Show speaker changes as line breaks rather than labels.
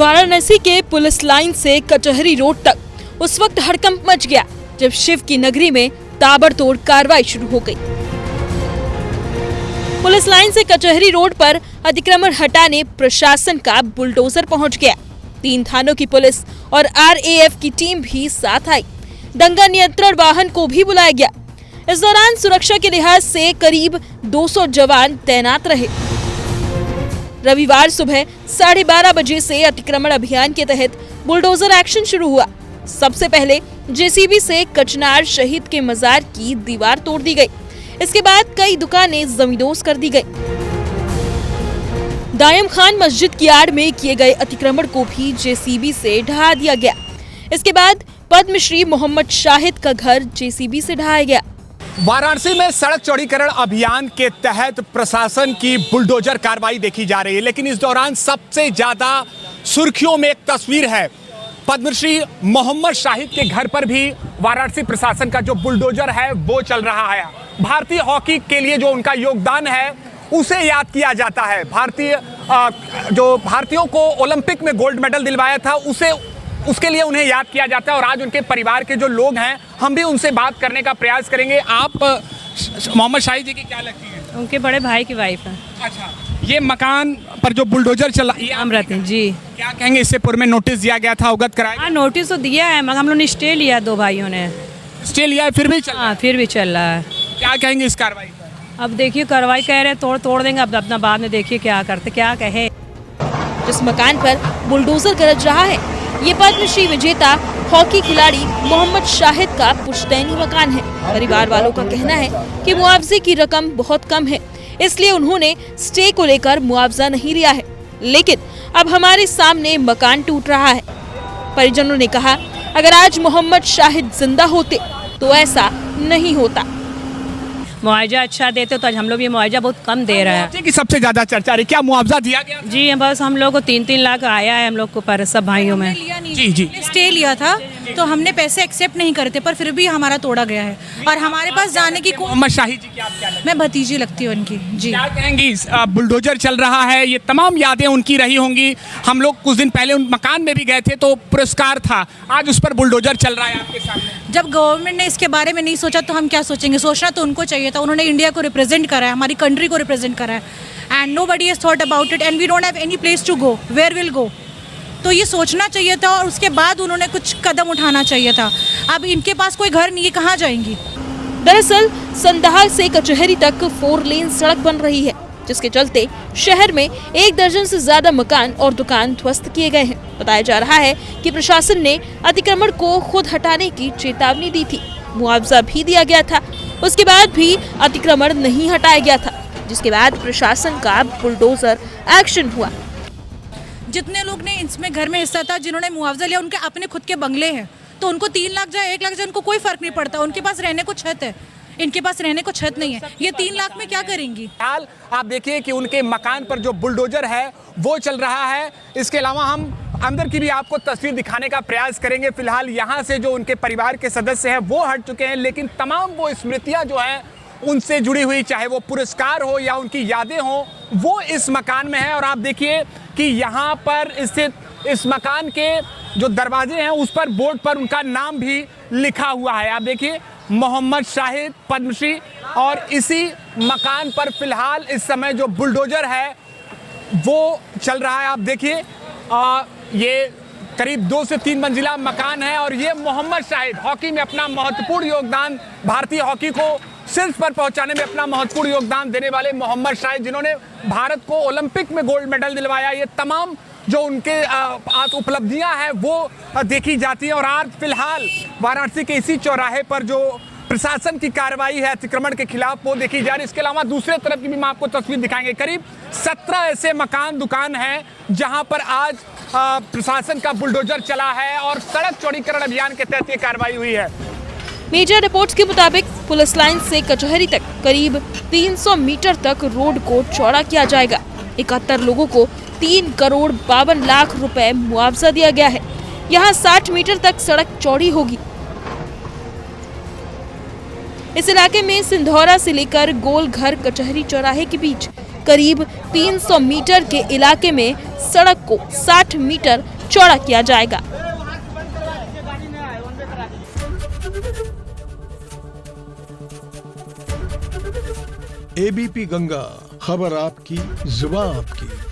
वाराणसी के police line से कचहरी रोड तक उस वक्त हड़कंप मच गया जब शिव की नगरी में ताबड़तोड़ कार्रवाई शुरू हो गई। पुलिस लाइन से कचहरी रोड पर अतिक्रमण हटाने प्रशासन का बुलडोजर पहुंच गया। 3 थानों की पुलिस और RAF की टीम भी साथ आई। दंगा नियंत्रण वाहन को भी बुलाया गया। इस दौरान सुरक्षा के लिहाज से करीब 200 जवान तैनात रहे। रविवार सुबह 12:30 बजे से अतिक्रमण अभियान के तहत बुलडोजर एक्शन शुरू हुआ। सबसे पहले JCB से कचनार शहीद के मजार की दीवार तोड़ दी गई। इसके बाद कई दुकानें जमींदोज कर दी गई। दायम खान मस्जिद की आड़ में किए गए अतिक्रमण को भी JCB से ढहा दिया गया। इसके बाद पद्मश्री मोहम्मद शाहिद का घर JCB से ढहाया गया।
वाराणसी में सड़क चौड़ीकरण अभियान के तहत प्रशासन की बुलडोजर कार्रवाई देखी जा रही है, लेकिन इस दौरान सबसे ज्यादा सुर्खियों में एक तस्वीर है। पद्मश्री मोहम्मद शाहिद के घर पर भी वाराणसी प्रशासन का जो बुलडोजर है वो चल रहा है। भारतीय हॉकी के लिए जो उनका योगदान है उसे याद किया जाता है। भारतीयों को ओलंपिक में गोल्ड मेडल दिलवाया था उसके लिए उन्हें याद किया जाता है। और आज उनके परिवार के जो लोग हैं हम भी उनसे बात करने का प्रयास करेंगे। आप मोहम्मद शाहिद जी की क्या लगती है?
उनके बड़े भाई की वाइफ है।
अच्छा, ये मकान पर जो बुलडोजर चला ये
हम रहते हैं जी।
क्या कहेंगे, इससे पूर्व में नोटिस दिया गया था, अवगत कराया?
हाँ, नोटिस तो दिया है मगर हम लोग ने स्टे लिया, 2 भाइयों ने
स्टे लिया है, फिर भी चल रहा है?
हाँ, फिर भी चल रहा है।
क्या कहेंगे इस कार्रवाई पर?
अब देखिए कार्रवाई कह रहे तोड़ देंगे, अब अपना बाद में देखिए क्या करते क्या कहे।
जिस मकान पर बुलडोजर गरज रहा है ये पद्मश्री विजेता हॉकी खिलाड़ी मोहम्मद शाहिद का पुश्तैनी मकान है। परिवार वालों का कहना है कि मुआवजे की रकम बहुत कम है, इसलिए उन्होंने स्टे को लेकर मुआवजा नहीं लिया है। लेकिन अब हमारे सामने मकान टूट रहा है। परिजनों ने कहा अगर आज मोहम्मद शाहिद जिंदा होते तो ऐसा नहीं होता।
मुआवजा अच्छा देते तो आज हम लोग ये मुआवजा बहुत कम दे रहे हैं।
की सबसे ज्यादा चर्चा रही, क्या मुआवजा दिया गया?
जी बस हम लोग को 3-3 लाख आया है हम लोग को पर सब भाइयों में।
जी
स्टे लिया था तो हमने पैसे एक्सेप्ट नहीं करते, पर फिर भी हमारा तोड़ा गया है और हमारे पास जाने की
मोहम्मद शाहिद जी की आप क्या लगता है?
मैं भतीजी लगती हूँ उनकी। जी
क्या कहेंगी, बुलडोजर चल रहा है, ये तमाम यादें उनकी रही होंगी। हम लोग कुछ दिन पहले उन मकान में भी गए थे तो पुरस्कार था, आज उस पर बुलडोजर चल रहा है आपके सामने।
जब गवर्नमेंट ने इसके बारे में नहीं सोचा तो हम क्या सोचेंगे? सोचना तो उनको चाहिए था। उन्होंने इंडिया को रिप्रेजेंट करा है, हमारी कंट्री को रिप्रेजेंट करा है and nobody has thought about it and we don't have any place to go, where will go. तो ये सोचना चाहिए था और उसके बाद उन्होंने कुछ कदम उठाना चाहिए था। अब इनके पास कोई घर नहीं है, कहाँ जाएंगी?
दरअसल संदाहा से कचहरी तक 4 लेन सड़क बन रही है, जिसके चलते शहर में 1 दर्जन से ज्यादा मकान और दुकान ध्वस्त किए गए हैं। बताया जा रहा है कि प्रशासन ने अतिक्रमण को खुद हटाने की चेतावनी दी थी, मुआवजा भी दिया गया था, उसके बाद भी अतिक्रमण नहीं हटाया गया था, जिसके बाद प्रशासन का बुलडोजर एक्शन हुआ।
जितने लोग ने इसमें घर में हिस्सा था, जिन्होंने मुआवजा लिया, उनके अपने खुद के बंगले हैं, तो उनको 3 लाख जाए 1 लाख जाए उनको कोई फर्क नहीं पड़ता। उनके पास रहने को छत है, इनके पास रहने को छत नहीं है। ये 3 लाख में क्या करेंगी?
हाल आप देखिए कि उनके मकान पर जो बुलडोजर है वो चल रहा है। इसके अलावा हम अंदर की भी आपको तस्वीर दिखाने का प्रयास करेंगे। फिलहाल यहाँ से जो उनके परिवार के सदस्य हैं वो हट चुके हैं, लेकिन तमाम वो स्मृतियाँ जो हैं उनसे जुड़ी हुई, चाहे वो पुरस्कार हो या उनकी यादें हों, वो इस मकान में है। और आप देखिए कि यहाँ पर स्थित इस मकान के जो दरवाजे हैं उस पर बोर्ड पर उनका नाम भी लिखा हुआ है। आप देखिए मोहम्मद शाहिद पद्मश्री, और इसी मकान पर फिलहाल इस समय जो बुलडोजर है वो चल रहा है। आप देखिए ये करीब 2 से 3 मंजिला मकान है और ये मोहम्मद शाहिद हॉकी में अपना महत्वपूर्ण योगदान, भारतीय हॉकी को शीर्ष पर पहुंचाने में अपना महत्वपूर्ण योगदान देने वाले मोहम्मद शाहिद, जिन्होंने भारत को ओलंपिक में गोल्ड मेडल दिलवाया। ये तमाम जो उनके आज उपलब्धियां हैं वो देखी जाती हैं। और आज फिलहाल वाराणसी के इसी चौराहे पर जो प्रशासन की कार्रवाई है अतिक्रमण के खिलाफ वो देखी जा रही है। इसके अलावा दूसरे तरफ की भी हम आपको तस्वीर दिखाएंगे। करीब 17 ऐसे मकान दुकान हैं जहां पर आज प्रशासन का बुलडोजर चला है और सड़क चौड़ीकरण अभियान के तहत ये कार्रवाई हुई है।
मीडिया रिपोर्ट्स के मुताबिक पुलिस लाइन से कचहरी तक करीब 300 मीटर तक रोड को चौड़ा किया जाएगा। 71 लोगों को 3 करोड़ 52 लाख रुपए मुआवजा दिया गया है। यहाँ 60 मीटर तक सड़क चौड़ी होगी। इस इलाके में सिंधौरा से लेकर गोलघर कचहरी चौराहे के बीच करीब 300 मीटर के इलाके में सड़क को 60 मीटर चौड़ा किया जाएगा।
एबीपी गंगा, खबर आपकी, जुबान आपकी।